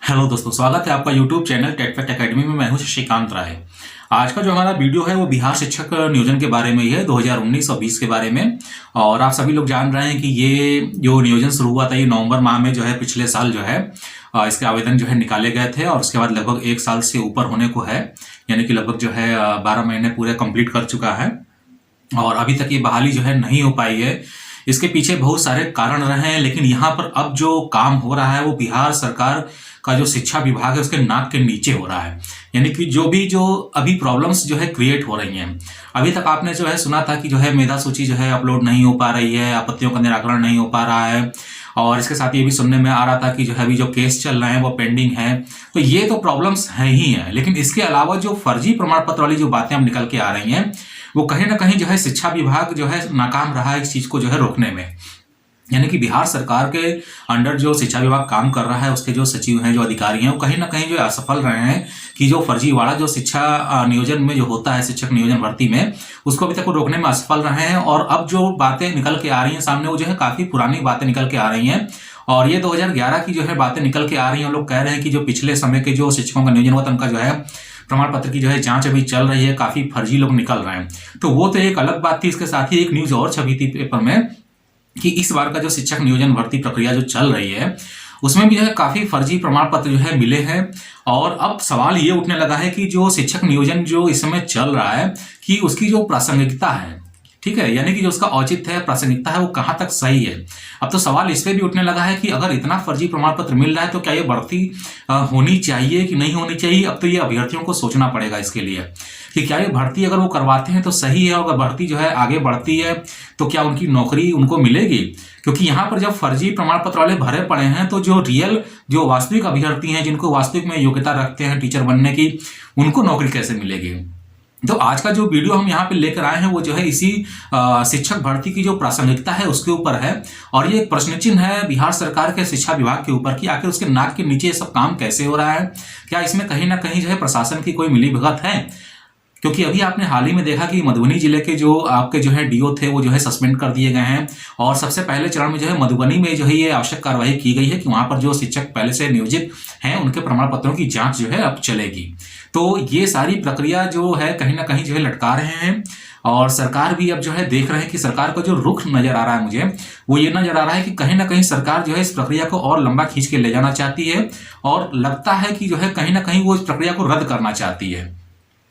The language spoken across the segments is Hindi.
हेलो दोस्तों, स्वागत है आपका YouTube channel tech fact academy में। मैं हूं शशिकांत राय। आज का जो हमारा वीडियो है वो बिहार शिक्षक नियोजन के बारे में ही है, 2019 और 20 के बारे में। और आप सभी लोग जान रहे हैं कि ये जो नियोजन शुरू हुआ था ये नवंबर माह में जो है पिछले साल जो है इसके आवेदन जो है निकाले गए थे और उसके बाद लगभग 1 साल से ऊपर होने को है, यानी कि लगभग जो है 12 महीने पूरे कंप्लीट कर चुका है और अभी तक ये बहाली जो है नहीं हो पाई है। इसके पीछे बहुत सारे कारण रहे हैं, लेकिन यहाँ पर अब जो काम हो रहा है वो बिहार सरकार का जो शिक्षा विभाग है उसके नाक के नीचे हो रहा है। यानी कि जो अभी प्रॉब्लम्स जो है क्रिएट हो रही हैं, अभी तक आपने जो है सुना था कि जो है मेधा सूची जो है अपलोड नहीं हो पा रही है, आपत्तियों का निराकरण नहीं हो पा रहा है, और इसके साथ ये भी सुनने में आ रहा था कि जो है अभी जो केस चल रहे हैं वो पेंडिंग है। तो ये तो प्रॉब्लम्स हैं ही हैं, लेकिन इसके अलावा जो फर्जी प्रमाण पत्र वाली जो बातें अब निकल के आ रही हैं वो कहीं ना कहीं जो है शिक्षा विभाग जो है नाकाम रहा है इस चीज को जो है रोकने में। यानी कि बिहार सरकार के अंडर जो शिक्षा विभाग काम कर रहा है उसके जो सचिव हैं, जो अधिकारी हैं, वो कहीं ना कहीं जो असफल रहे हैं कि जो फर्जीवाड़ा जो शिक्षा नियोजन में जो होता है, शिक्षक नियोजन भर्ती में, उसको अभी तक वो रोकने में असफल रहे हैं। और अब जो बातें निकल के आ रही हैं सामने वो जो है काफी पुरानी बातें निकल के आ रही हैं और ये 2011 की जो है बातें निकल के आ रही हैं। लोग कह रहे हैं कि जो पिछले समय के जो शिक्षकों का नियोजन हुआ था उनका जो है प्रमाण पत्र की जो है जांच अभी चल रही है, काफी फर्जी लोग निकल रहे हैं। तो वो तो एक अलग बात थी। इसके साथ ही एक न्यूज और छपी थी पेपर में कि इस बार का जो शिक्षक नियोजन भर्ती प्रक्रिया जो चल रही है उसमें भी जो है काफी फर्जी प्रमाण पत्र जो है मिले हैं। और अब सवाल ये उठने लगा है कि जो शिक्षक नियोजन जो इस समय चल रहा है कि उसकी जो प्रासंगिकता है, ठीक है, यानी कि जो उसका औचित्य है, प्रासंगिकता है, वो कहां तक सही है। अब तो सवाल इस पे भी उठने लगा है कि अगर इतना फर्जी प्रमाण पत्र मिल रहा है तो क्या ये भर्ती होनी चाहिए कि नहीं होनी चाहिए। अब तो ये अभ्यर्थियों को सोचना पड़ेगा इसके लिए कि क्या ये भर्ती अगर वो करवाते हैं तो सही है, अगर भर्ती जो है आगे बढ़ती है तो क्या उनकी नौकरी उनको मिलेगी। क्योंकि यहाँ पर जब फर्जी प्रमाण पत्र वाले भरे पड़े हैं तो जो रियल जो वास्तविक अभ्यर्थी हैं, जिनको वास्तविक में योग्यता रखते हैं टीचर बनने की, उनको नौकरी कैसे मिलेगी। तो आज का जो वीडियो हम यहाँ पे लेकर आए हैं वो जो है इसी शिक्षक भर्ती की जो प्रासंगिकता है उसके ऊपर है। और ये एक प्रश्न चिन्ह है बिहार सरकार के शिक्षा विभाग के ऊपर कि आखिर उसके नाक के नीचे ये सब काम कैसे हो रहा है। क्या इसमें कहीं ना कहीं जो है प्रशासन की कोई मिलीभगत है। क्योंकि अभी आपने हाल ही में देखा कि मधुबनी जिले के जो आपके जो है डीओ थे वो जो है सस्पेंड कर दिए गए हैं और सबसे पहले चरण में जो है मधुबनी में जो है ये आवश्यक कार्रवाई की गई है कि वहां पर जो शिक्षक पहले से नियोजित हैं उनके प्रमाण पत्रों की जांच जो है अब चलेगी। तो ये सारी प्रक्रिया जो है कहीं ना कहीं जो है लटका रहे हैं और सरकार भी अब जो है देख रहे हैं कि सरकार का जो रुख नजर आ रहा है मुझे वो ये नजर आ रहा है कि कहीं ना कहीं सरकार जो है इस प्रक्रिया को और लंबा खींच के ले जाना चाहती है और लगता है कि जो है कहीं ना कहीं वो इस प्रक्रिया को रद्द करना चाहती है।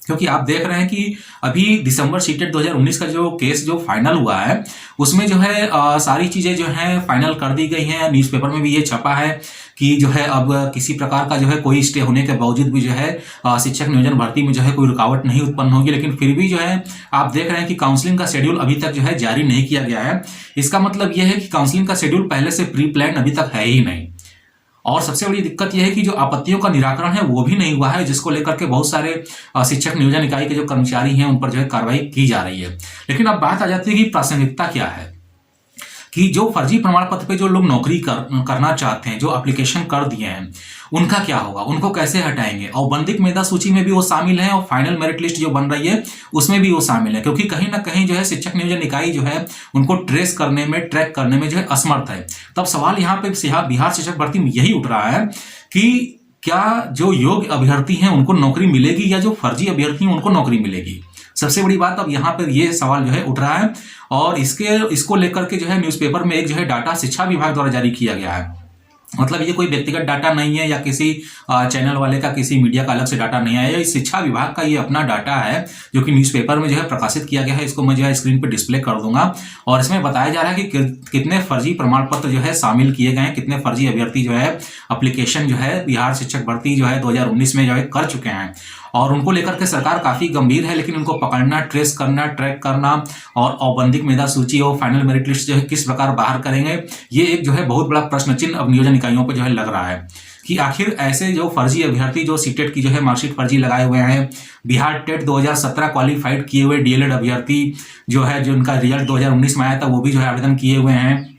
क्योंकि आप देख रहे हैं कि अभी दिसंबर सीटेट 2019 का जो केस जो फाइनल हुआ है उसमें जो है सारी चीजें जो है फाइनल कर दी गई हैं। न्यूज़पेपर में भी ये छपा है कि जो है अब किसी प्रकार का जो है कोई स्टे होने के बावजूद भी जो है शिक्षक नियोजन भर्ती में जो है कोई रुकावट नहीं उत्पन्न होगी। लेकिन फिर भी जो है आप देख रहे हैं कि काउंसलिंग का शेड्यूल अभी तक जो है जारी नहीं किया गया है। इसका मतलब यह है कि काउंसलिंग का शेड्यूल पहले से प्री प्लान अभी तक है ही नहीं। और सबसे बड़ी दिक्कत यह है कि जो आपत्तियों का निराकरण है वो भी नहीं हुआ है, जिसको लेकर के बहुत सारे शिक्षक नियोजन इकाई के जो कर्मचारी हैं उन पर जो है कार्रवाई की जा रही है। लेकिन अब बात आ जाती है कि प्रासंगिकता क्या है, कि जो फर्जी प्रमाण पत्र पे जो लोग नौकरी करना चाहते हैं, जो एप्लीकेशन कर दिए हैं, उनका क्या होगा, उनको कैसे हटाएंगे। और बंदिक मेधा सूची में भी वो शामिल है और फाइनल मेरिट लिस्ट जो बन रही है उसमें भी वो शामिल है। क्योंकि कहीं ना कहीं जो है शिक्षक नियोजन इकाई जो है उनको ट्रेस करने में, ट्रैक करने में जो है असमर्थ है। तब सवाल यहाँ पे बिहार शिक्षक भर्ती में यही उठ रहा है कि क्या जो योग्य अभ्यर्थी हैं उनको नौकरी मिलेगी या जो फर्जी अभ्यर्थी हैं उनको नौकरी मिलेगी। सबसे बड़ी बात अब यहाँ पर ये सवाल जो है उठ रहा है और इसको लेकर के जो है न्यूज़पेपर में एक जो है डाटा शिक्षा विभाग द्वारा जारी किया गया है। मतलब ये कोई व्यक्तिगत डाटा नहीं है या किसी चैनल वाले का, किसी मीडिया का अलग से डाटा नहीं आया, ये शिक्षा विभाग का ये अपना डाटा है जो कि न्यूज़पेपर में जो है प्रकाशित किया गया है। इसको मैं जो है स्क्रीन पे डिस्प्ले कर दूंगा और इसमें बताया जा रहा है कि कितने फर्जी प्रमाण पत्र जो है शामिल किए गए हैं, कितने फर्जी अभ्यर्थी जो है एप्लीकेशन जो है बिहार शिक्षक भर्ती जो है 2019 में जो है कर चुके हैं। और उनको लेकर के सरकार काफी गंभीर है, लेकिन उनको पकड़ना, ट्रेस करना, ट्रैक करना और औपबंदिक मेधा सूची और फाइनल मेरिट लिस्ट जो है किस प्रकार बाहर करेंगे, ये एक जो है बहुत बड़ा प्रश्न चिन्ह अब नियोजन इकाइयों पर जो है लग रहा है कि आखिर ऐसे जो फर्जी अभ्यर्थी जो सीटेट की जो है मार्कशीट फर्जी लगाए हुए हैं, बिहार टेट 2017 क्वालिफाइड किए हुए डीएलएड अभ्यर्थी जो है, जो उनका रिजल्ट 2019 में आया था वो भी जो है आवेदन किए हुए हैं,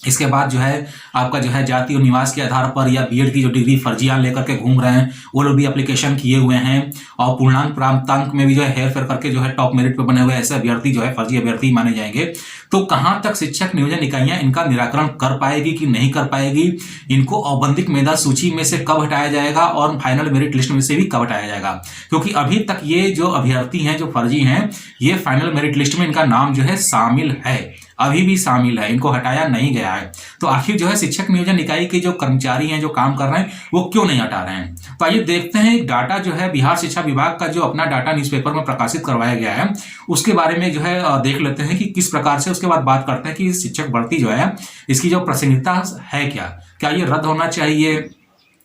इसके बाद जो है आपका जो है जाति और निवास के आधार पर या बीएड की जो डिग्री फर्जियां लेकर के घूम रहे हैं वो लोग भी एप्लीकेशन किए हुए हैं। और पूर्णांक प्राप्तांक में भी जो है हेर फेर करके जो है टॉप मेरिट पे बने हुए ऐसे अभ्यर्थी जो है फर्जी अभ्यर्थी माने जाएंगे। तो कहां तक शिक्षक नियोजन इकाइयां इनका निराकरण कर पाएगी कि नहीं कर पाएगी, इनको औपबंधिक मेधा सूची में से कब हटाया जाएगा और फाइनल मेरिट लिस्ट में से भी कब हटाया जाएगा, क्योंकि अभी तक ये जो अभ्यर्थी हैं जो फर्जी हैं ये फाइनल मेरिट लिस्ट में इनका नाम जो है शामिल है, अभी भी शामिल है, इनको हटाया नहीं गया है। तो आखिर जो है शिक्षक नियोजन इकाई के जो कर्मचारी हैं जो काम कर रहे हैं वो क्यों नहीं हटा रहे हैं। तो आइए देखते हैं डाटा जो है बिहार शिक्षा विभाग का जो अपना डाटा न्यूज़पेपर में प्रकाशित करवाया गया है उसके बारे में जो है देख लेते हैं कि किस प्रकार से। उसके बाद बात करते हैं कि शिक्षक भर्ती जो है इसकी जो प्रासंगिकता है क्या ये रद्द होना चाहिए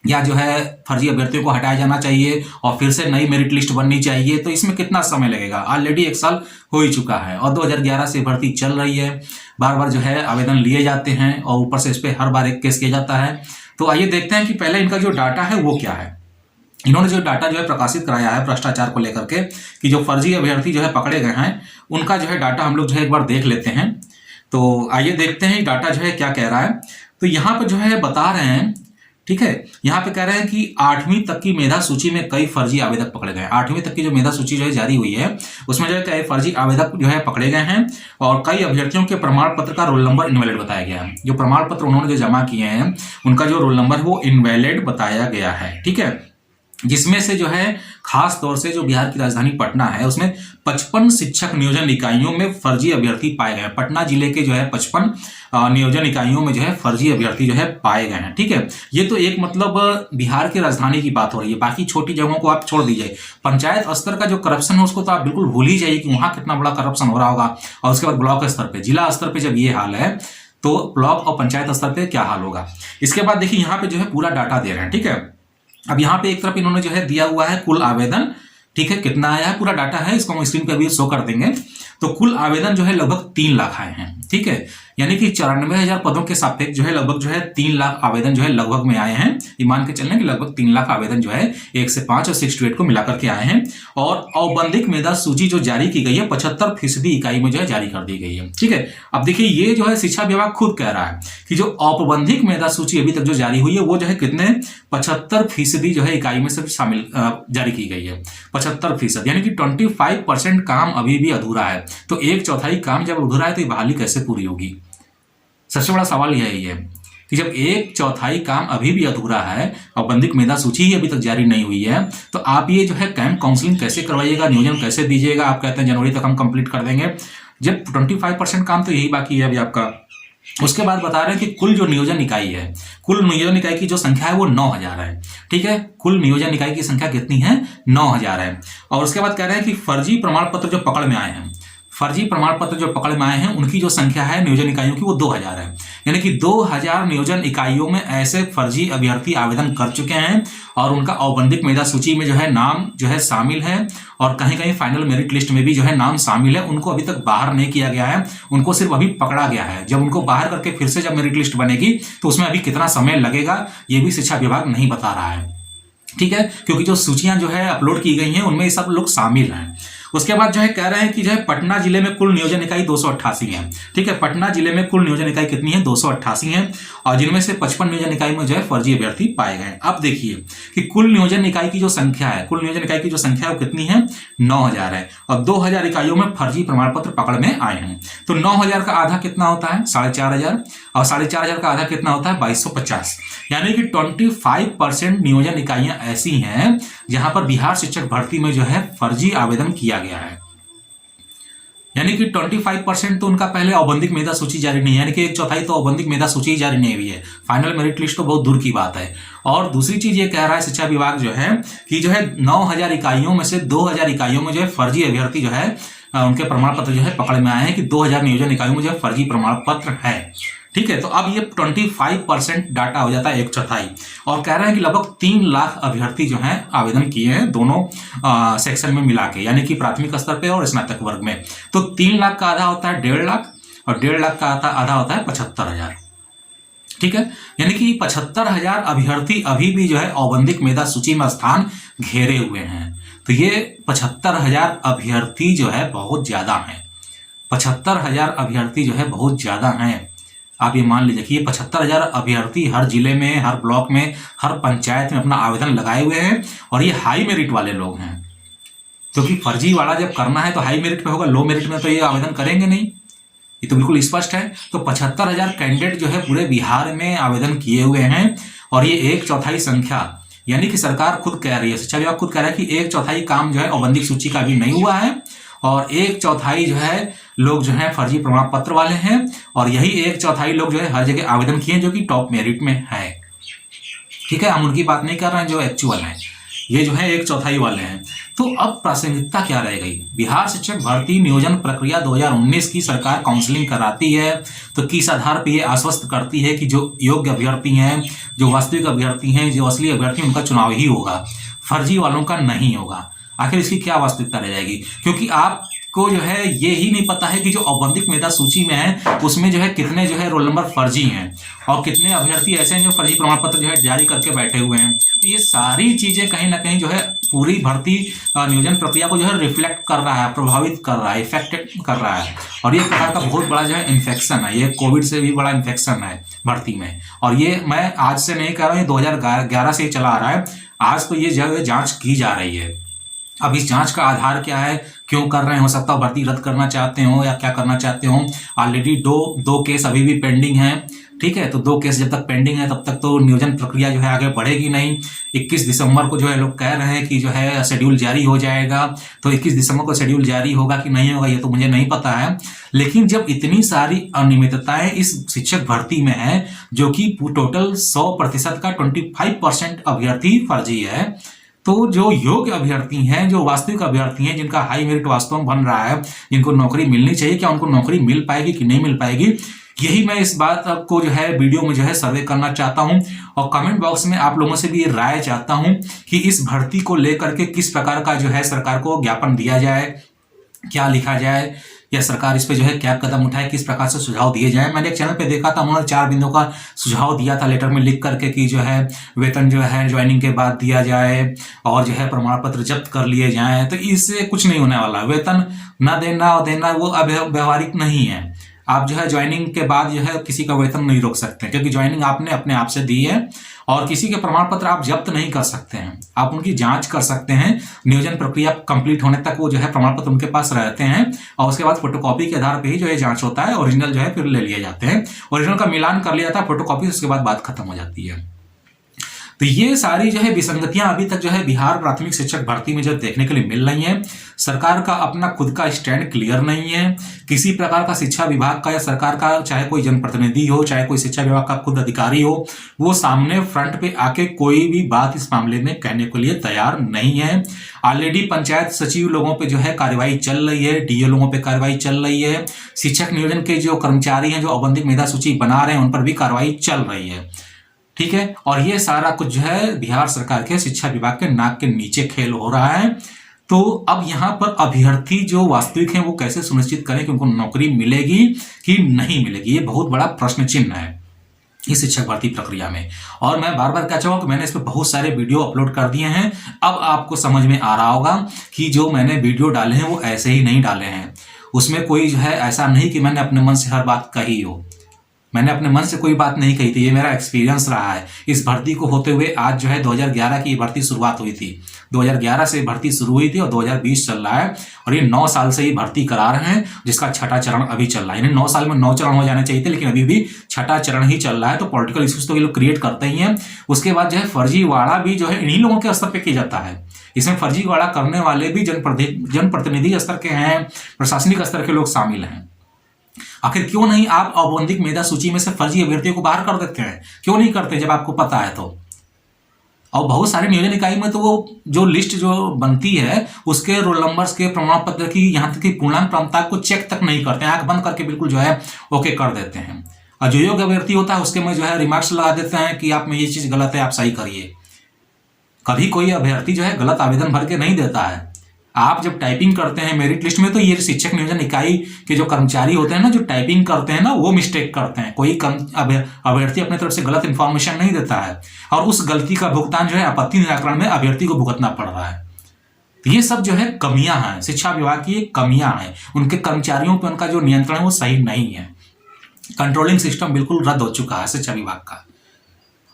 या जो है फर्जी अभ्यर्थियों को हटाया जाना चाहिए और फिर से नई मेरिट लिस्ट बननी चाहिए। तो इसमें कितना समय लगेगा, ऑलरेडी 1 साल हो ही चुका है और 2011 से भर्ती चल रही है, बार बार जो है आवेदन लिए जाते हैं और ऊपर से इस पर हर बार एक केस किया जाता है। तो आइए देखते हैं कि पहले इनका जो डाटा है वो क्या है। इन्होंने जो डाटा जो है प्रकाशित कराया है भ्रष्टाचार को लेकर के कि जो फर्जी अभ्यर्थी जो है पकड़े गए हैं उनका जो है डाटा हम लोग जो है एक बार देख लेते हैं। तो आइए देखते हैं डाटा जो है क्या कह रहा है। तो यहाँ पर जो है बता रहे हैं, ठीक है, यहाँ पे कह रहे हैं कि 8वीं तक की मेधा सूची में कई फर्जी आवेदक पकड़े गए। 8वीं तक की जो मेधा सूची जो है जारी हुई है उसमें जो है कई फर्जी आवेदक जो है पकड़े गए हैं और कई अभ्यर्थियों के प्रमाण पत्र का रोल नंबर इनवैलिड बताया गया है। जो प्रमाण पत्र उन्होंने जो जमा किए हैं उनका जो रोल नंबर है वो इनवैलिड बताया गया है, ठीक है, जिसमें से जो है खास तौर से जो बिहार की राजधानी पटना है उसमें 55 शिक्षक नियोजन इकाइयों में फर्जी अभ्यर्थी पाए गए। पटना जिले के जो है 55 नियोजन इकाइयों में जो है फर्जी अभ्यर्थी जो है पाए गए हैं, ठीक है। ये तो एक मतलब बिहार की राजधानी की बात हो रही है, बाकी छोटी जगहों को आप छोड़ दीजिए। पंचायत स्तर का जो करप्शन है उसको तो आप बिल्कुल भूल ही जाइए कि वहां कितना बड़ा करप्शन हो रहा होगा। और उसके बाद ब्लॉक स्तर पे, जिला स्तर पे जब ये हाल है तो ब्लॉक और पंचायत स्तर पे क्या हाल होगा। इसके बाद देखिए यहाँ पे जो है पूरा डाटा दे रहे हैं, ठीक है। अब यहाँ पे एक तरफ इन्होंने जो है दिया हुआ है कुल आवेदन, ठीक है, कितना आया है पूरा डाटा है, इसको हम स्क्रीन पे भी शो कर देंगे। तो कुल आवेदन जो है लगभग 3 लाख आए हैं, ठीक है, यानी कि 94,000 पदों के सापेक्ष जो है लगभग जो है 3 लाख आवेदन जो है लगभग में आए हैं। ये मान के चलने कि लगभग 3 लाख आवेदन जो है 1 से 5 और 6 to 8 को मिलाकर के आए हैं। और औपबंधिक मेधा सूची जो जारी की गई है 75% इकाई में जो है जारी कर दी गई है, ठीक है। अब देखिए ये जो है शिक्षा विभाग खुद कह रहा है कि जो औपबंधिक मेधा सूची अभी तक जो जारी हुई है वो जो है कितने 75% जो है इकाई में से शामिल जारी की गई है। 75%, यानी कि 25% काम अभी भी अधूरा है। तो 1/4 काम जब अधूरा है तो ये बहाली कैसे पूरी होगी। सबसे बड़ा सवाल यही है कि जब 1/4 काम अभी भी अधूरा है और बंदिक मेधा सूची ही अभी तक जारी नहीं हुई है तो आप ये जो है कैंप काउंसलिंग कैसे करवाइएगा, नियोजन कैसे दीजिएगा। आप कहते हैं जनवरी तक हम कंप्लीट कर देंगे, जब 25% काम तो यही बाकी है अभी आपका। उसके बाद बता रहे हैं कि कुल जो नियोजन इकाई है, कुल नियोजन इकाई की जो संख्या है वो 9,000 है, ठीक है। कुल नियोजन इकाई की संख्या कितनी है, 9,000 है। और उसके बाद कह रहे हैं कि फर्जी प्रमाण पत्र जो पकड़ में आए हैं, फर्जी प्रमाण पत्र जो पकड़ में आए हैं उनकी जो संख्या है नियोजन इकाइयों की वो 2,000 है, यानी कि 2,000 नियोजन इकाइयों में ऐसे फर्जी अभ्यर्थी आवेदन कर चुके हैं और उनका औपबंधिक मेधा सूची में जो है नाम जो है शामिल है और कहीं कहीं फाइनल मेरिट लिस्ट में भी जो है नाम शामिल है। उनको अभी तक बाहर नहीं किया गया है, उनको सिर्फ अभी पकड़ा गया है। जब उनको बाहर करके फिर से जब मेरिट लिस्ट बनेगी तो उसमें अभी कितना समय लगेगा ये भी शिक्षा विभाग नहीं बता रहा है, ठीक है, क्योंकि जो सूचियां जो है अपलोड की गई हैं उनमें ये सब लोग शामिल हैं। उसके बाद जो है कह रहे हैं कि जो है पटना जिले में कुल नियोजन इकाई 288 है, ठीक है। पटना जिले में कुल नियोजन इकाई कितनी है, 288 है और जिनमें से 55 नियोजन इकाई में जो है फर्जी अभ्यर्थी पाए गए। अब देखिए कि कुल नियोजन इकाई की जो संख्या है, कुल नियोजन इकाई की जो संख्या है वो कितनी है, 9,000 है और 2,000 इकाइयों में फर्जी प्रमाण पत्र पकड़ में आए हैं। तो 9,000 का आधा कितना होता है, 4,500 और 4,500 का आधा कितना होता है, 2,250, यानी कि 25% नियोजन इकाइयां ऐसी हैं जहां पर बिहार शिक्षक भर्ती में जो है फर्जी आवेदन किया गया है। यानी कि 25% तो उनका पहले औपबंधिक मेधा सूची जारी नहीं है, यानी कि 1/4 तो औपबंधिक मेधा सूची जारी नहीं हुई है, फाइनल मेरिट लिस्ट तो बहुत दूर की बात है। और दूसरी चीज ये कह रहा है शिक्षा विभाग जो है कि जो है 9,000 इकाइयों में से 2,000 इकाइयों में जो है फर्जी अभ्यर्थी जो है उनके प्रमाण पत्र जो है पकड़ में आए हैं कि 2,000 नियोजन इकाइयों में जो है फर्जी प्रमाण पत्र है, ठीक है। तो अब ये 25% डाटा हो जाता है 1/4 और कह रहे हैं कि लगभग 3 लाख अभ्यर्थी जो हैं आवेदन किए हैं दोनों सेक्शन में मिला के, यानी कि प्राथमिक स्तर पे और स्नातक वर्ग में। तो 3 लाख का आधा होता है 1.5 लाख और 1.5 लाख का आधा होता है 75,000, ठीक है। यानी कि 75,000 अभ्यर्थी अभी भी जो है औपबंधिक मेधा सूची में स्थान घेरे हुए हैं। तो ये 75,000 अभ्यर्थी जो है बहुत ज्यादा हैं, 75,000 अभ्यर्थी जो है बहुत ज्यादा हैं। आप ये मान लीजिए कि ये 75,000 अभ्यर्थी हर जिले में, हर ब्लॉक में, हर पंचायत में अपना आवेदन लगाए हुए हैं और ये हाई मेरिट वाले लोग हैं। क्योंकि फर्जीवाड़ा जब करना है तो हाई मेरिट पे होगा, लो मेरिट में तो ये आवेदन करेंगे नहीं, ये तो बिल्कुल स्पष्ट है। तो 75,000 कैंडिडेट जो है पूरे बिहार में आवेदन किए हुए हैं और ये 1/4 संख्या, यानी कि सरकार खुद कह रही है, शिक्षा विभाग खुद कह रहा है कि 1/4 काम जो है औपबंधिक सूची का भी नहीं हुआ है और 1/4 जो है लोग जो है फर्जी प्रमाण पत्र वाले हैं और यही 1/4 लोग जो है हर जगह आवेदन किए जो कि टॉप मेरिट में है। ठीक है, हम उनकी बात नहीं कर रहे हैं जो एक्चुअल हैं, ये जो है 1/4 वाले हैं। तो अब प्रासंगिकता क्या रह गई? बिहार शिक्षक भर्ती नियोजन प्रक्रिया 2019 की सरकार काउंसलिंग कराती है तो किस आधार पर यह आश्वस्त करती है कि जो योग्य अभ्यर्थी हैं, जो वास्तविक अभ्यर्थी हैं, जो असली अभ्यर्थी, उनका चुनाव ही होगा, फर्जी वालों का नहीं होगा। आखिर इसकी क्या वास्तविकता रह जाएगी? क्योंकि आपको जो है ये ही नहीं पता है कि जो औपबंधिक मेधा सूची में है उसमें जो है कितने जो है रोल नंबर फर्जी हैं और कितने अभ्यर्थी ऐसे हैं जो फर्जी प्रमाण पत्र जो है जारी करके बैठे हुए हैं। तो ये सारी चीजें कहीं ना कहीं जो है पूरी भर्ती नियोजन प्रक्रिया को जो है रिफ्लेक्ट कर रहा है, प्रभावित कर रहा है, इफेक्ट कर रहा है और ये प्रकार का बहुत बड़ा जो है इन्फेक्शन है। ये कोविड से भी बड़ा इन्फेक्शन है भर्ती में और ये मैं आज से नहीं कह रहा हूँ, ये 2011 से ही चला आ रहा है। आज तो ये जो जांच की जा रही है। अब इस जांच का आधार क्या है, क्यों कर रहे हैं? हो सकता है भर्ती रद्द करना चाहते हो या क्या करना चाहते हो। ऑलरेडी दो केस अभी भी पेंडिंग हैं। ठीक है, तो 2 केस जब तक पेंडिंग है तब तक तो नियोजन प्रक्रिया जो है आगे बढ़ेगी नहीं। 21 दिसंबर को जो है लोग कह रहे हैं कि जो है शेड्यूल जारी हो जाएगा, तो 21 दिसंबर को शेड्यूल जारी होगा कि नहीं होगा ये तो मुझे नहीं पता है। लेकिन जब इतनी सारी अनियमितताएं इस शिक्षक भर्ती में है, जो कि टोटल 100% का 25% अभ्यर्थी फर्जी है, तो जो योग्य अभ्यर्थी हैं, जो वास्तविक अभ्यर्थी हैं, जिनका हाई मेरिट वास्तव में बन रहा है, जिनको नौकरी मिलनी चाहिए, क्या उनको नौकरी मिल पाएगी कि नहीं मिल पाएगी? यही मैं इस बात को जो है वीडियो में जो है सर्वे करना चाहता हूं और कमेंट बॉक्स में आप लोगों से भी ये राय चाहता हूं कि इस भर्ती को लेकर के किस प्रकार का जो है सरकार को ज्ञापन दिया जाए, क्या लिखा जाए, या सरकार इस पे जो है क्या कदम उठाए, किस प्रकार से सुझाव दिए जाए। मैंने एक चैनल पे देखा था, उन्होंने 4 बिंदुओं का सुझाव दिया था लेटर में लिख करके कि जो है वेतन जो है ज्वाइनिंग के बाद दिया जाए और जो है प्रमाण पत्र जब्त कर लिए जाएं। तो इससे कुछ नहीं होने वाला। वेतन न देना और देना वो व्यवहारिक नहीं है। आप जो है ज्वाइनिंग के बाद जो है किसी का वेतन नहीं रोक सकते, क्योंकि ज्वाइनिंग आपने अपने आप से दी है और किसी के प्रमाण पत्र आप जब्त नहीं कर सकते हैं। आप उनकी जांच कर सकते हैं, नियोजन प्रक्रिया कंप्लीट होने तक वो जो है प्रमाण पत्र उनके पास रहते हैं और उसके बाद फोटोकॉपी के आधार पर ही जो है जांच होता है। ओरिजिनल जो है फिर ले लिए जाते हैं, ओरिजिनल का मिलान कर लिया था फोटोकॉपी, उसके बाद बात खत्म हो जाती है। तो ये सारी जो है विसंगतियां अभी तक जो है बिहार प्राथमिक शिक्षक भर्ती में जो देखने के लिए मिल रही हैं। सरकार का अपना खुद का स्टैंड क्लियर नहीं है। किसी प्रकार का शिक्षा विभाग का या सरकार का, चाहे कोई जनप्रतिनिधि हो, चाहे कोई शिक्षा विभाग का खुद अधिकारी हो, वो सामने फ्रंट पे आके कोई भी बात इस मामले में कहने के लिए तैयार नहीं है। ऑलरेडी पंचायत सचिव लोगों पे जो है कार्रवाई चल रही है, डीओ लोगों पे कार्रवाई चल रही है, शिक्षक नियोजन के जो कर्मचारी हैं जो औपबंधिक मेधा सूची बना रहे हैं उन पर भी कार्रवाई चल रही है। ठीक है, और ये सारा कुछ जो है बिहार सरकार के शिक्षा विभाग के नाक के नीचे खेल हो रहा है। तो अब यहाँ पर अभ्यर्थी जो वास्तविक हैं वो कैसे सुनिश्चित करें कि उनको नौकरी मिलेगी कि नहीं मिलेगी, ये बहुत बड़ा प्रश्न चिन्ह है इस शिक्षक भर्ती प्रक्रिया में। और मैं बार बार कह चाहूँगा कि मैंने इस पर बहुत सारे वीडियो अपलोड कर दिए हैं। अब आपको समझ में आ रहा होगा कि जो मैंने वीडियो डाले हैं वो ऐसे ही नहीं डाले हैं। उसमें कोई जो है ऐसा नहीं कि मैंने अपने मन से हर बात कही हो, मैंने अपने मन से कोई बात नहीं कही थी। ये मेरा एक्सपीरियंस रहा है इस भर्ती को होते हुए। आज जो है 2011 की भर्ती शुरुआत हुई थी, 2011 से भर्ती शुरू हुई थी और 2020 चल रहा है और ये 9 साल से ये भर्ती करा रहे हैं, जिसका 6ठा चरण अभी चल रहा है। यानी 9 साल में 9 चरण हो जाने चाहिए थे, लेकिन अभी भी 6ठा चरण ही चल रहा है। तो पॉलिटिकल इश्यूज तो ये लोग क्रिएट करते ही हैं। उसके बाद जो है फर्जीवाड़ा भी जो है इन्हीं लोगों के स्तर पर किया जाता है। इसमें फर्जीवाड़ा करने वाले भी जनप्रतिनिधि स्तर के हैं, प्रशासनिक स्तर के लोग शामिल हैं। आखिर क्यों नहीं आप औपबंधिक मेधा सूची में से फर्जी अभ्यर्थियों को बाहर कर देते हैं? क्यों नहीं करते जब आपको पता है तो? और बहुत सारे नियोजन इकाई में तो वो जो लिस्ट जो बनती है उसके रोल नंबर्स के प्रमाण पत्र की यहाँ तक कि पूर्णांक प्रमाणता को चेक तक नहीं करते हैं, आंख बंद करके बिल्कुल जो है ओके कर देते हैं। और जो योग्य अभ्यर्थी होता है उसके में जो है रिमार्क्स लगा देते हैं कि आप में ये चीज गलत है, आप सही करिए। कभी कोई अभ्यर्थी जो है गलत आवेदन भर के नहीं देता है। आप जब टाइपिंग करते हैं मेरिट लिस्ट में तो ये शिक्षक नियोजन इकाई के जो कर्मचारी होते हैं ना, जो टाइपिंग करते हैं ना, वो मिस्टेक करते हैं। कोई अभ्यर्थी अपने तरफ से गलत इंफॉर्मेशन नहीं देता है और उस गलती का भुगतान जो है आपत्ति निराकरण में अभ्यर्थी को भुगतना पड़ रहा है। तो ये सब जो है कमियां हैं, शिक्षा विभाग की कमियां हैं। उनके कर्मचारियों पर उनका जो नियंत्रण है वो सही नहीं है। कंट्रोलिंग सिस्टम बिल्कुल रद्द हो चुका है शिक्षा विभाग का।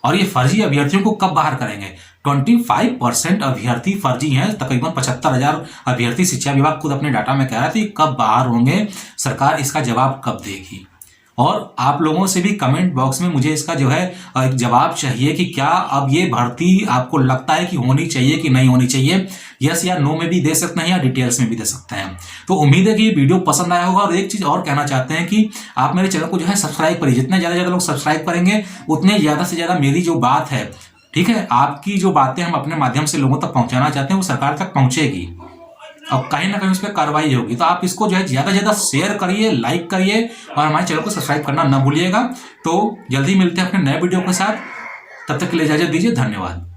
और ये फर्जी अभ्यर्थियों को कब बाहर करेंगे? 25% अभ्यर्थी फर्जी हैं, तकरीबन 75,000 अभ्यर्थी शिक्षा विभाग खुद अपने डाटा में कह रहा था। कब बाहर होंगे, सरकार इसका जवाब कब देगी? और आप लोगों से भी कमेंट बॉक्स में मुझे इसका जो है एक जवाब चाहिए कि क्या अब ये भर्ती आपको लगता है कि होनी चाहिए कि नहीं होनी चाहिए। यस या नो में भी दे सकते हैं या डिटेल्स में भी दे सकते हैं। तो उम्मीद है कि ये वीडियो पसंद आया होगा। और एक चीज़ और कहना चाहते हैं कि आप मेरे चैनल को जो है सब्सक्राइब करिए। जितने ज़्यादा लोग सब्सक्राइब करेंगे उतने ज़्यादा से ज़्यादा मेरी जो बात है, ठीक है, आपकी जो बातें हम अपने माध्यम से लोगों तक पहुँचाना चाहते हैं वो सरकार तक पहुँचेगी और कहीं ना कहीं उस पर कार्रवाई होगी। तो आप इसको जो है ज़्यादा से ज़्यादा शेयर करिए, लाइक करिए और हमारे चैनल को सब्सक्राइब करना ना भूलिएगा। तो जल्दी मिलते हैं अपने नए वीडियो के साथ। तब तक के लिए इजाज़त दीजिए। धन्यवाद।